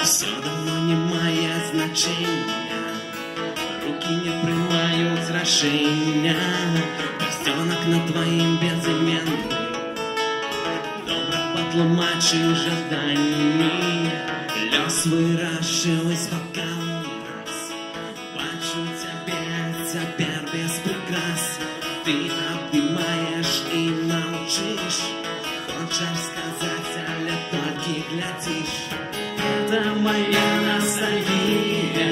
Все давно не має значення, руки не приймають рішення. Перстенок на твоїм безіменний добре потлумачив жаданні. Лёс вирішив із вокал раз. Бачу тебе тепер без прикрас. Ти обіймаєш і мовчиш. Хочеш сказати, але тільки глядиш. Это моя ностальгия.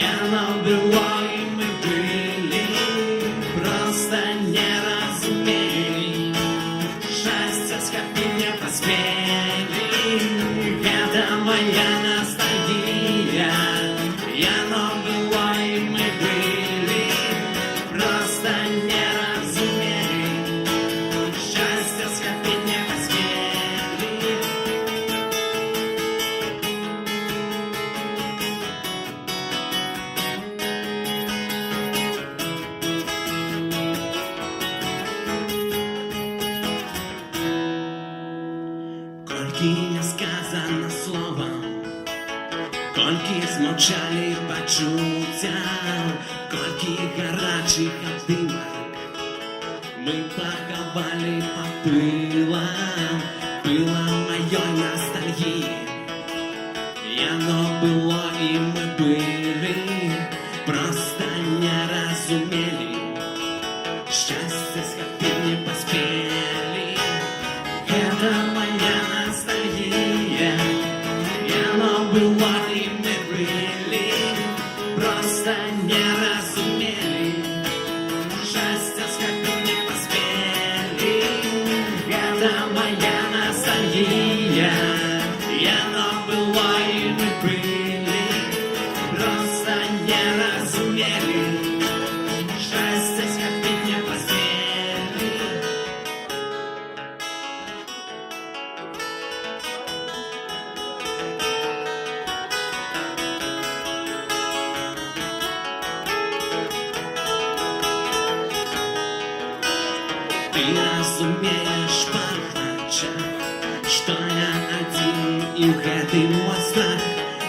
Я было, и мы были, просто не разумели. Счастье скопить не поспели. Это моя ностальгия. Я было, и мы были, просто не разумели. Счастье скопить не поспели. Кольки не сказано словом, кольки змовчали почуття, кольки гарячих обіймок ми поховали по пилам, пилам моей ностальгии. Оно было, и мы были, просто не разумели. Счастье скопить не поспели. Это моя ностальгия. Оно было, и мы были, просто не разумели. Счастье скопить не поспели. Это моя ностальгия. Оно было, и мы были, просто не разумели. Счастье скопить не поспели. Ты разумеешь поначе, что я один, и гэты мой страх.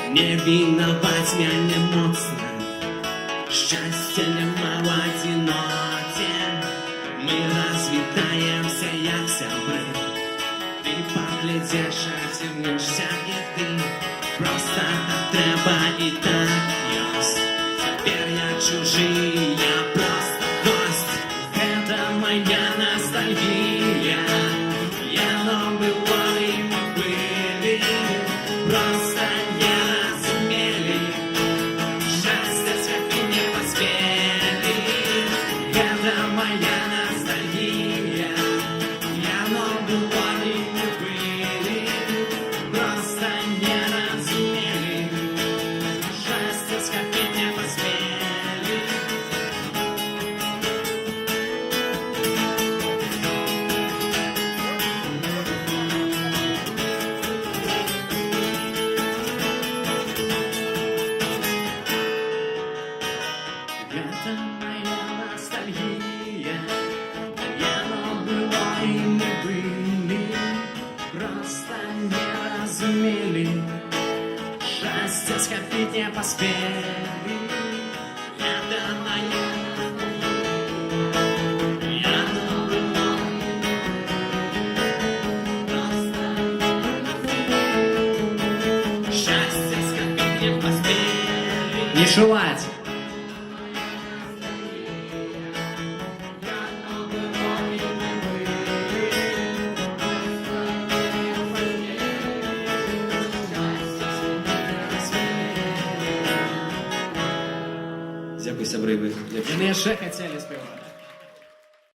Не виновать меня не моцно, счастья нема в одиноте. Мы развітаємся, як сябри. Ти поглядиш, розімнешся, і ти просто так треба, і так ёс. Теперь я чужий, я просто гость. Это моя ностальгия. Оно было, и мы были, просто не разумели. Счастье скопить не поспели. Это моя ностальгия. Оно было, и мы были, просто не разумели. Счастье скопить не поспели. Это моя ностальгия. Оно было, и мы были, просто не разумели. Счастье скопить не поспели. Это моя ностальгия. Оно было, просто счастье скопить не поспели. Не шувать! Дякую, сябри, ви. Вони ще хотіли співати.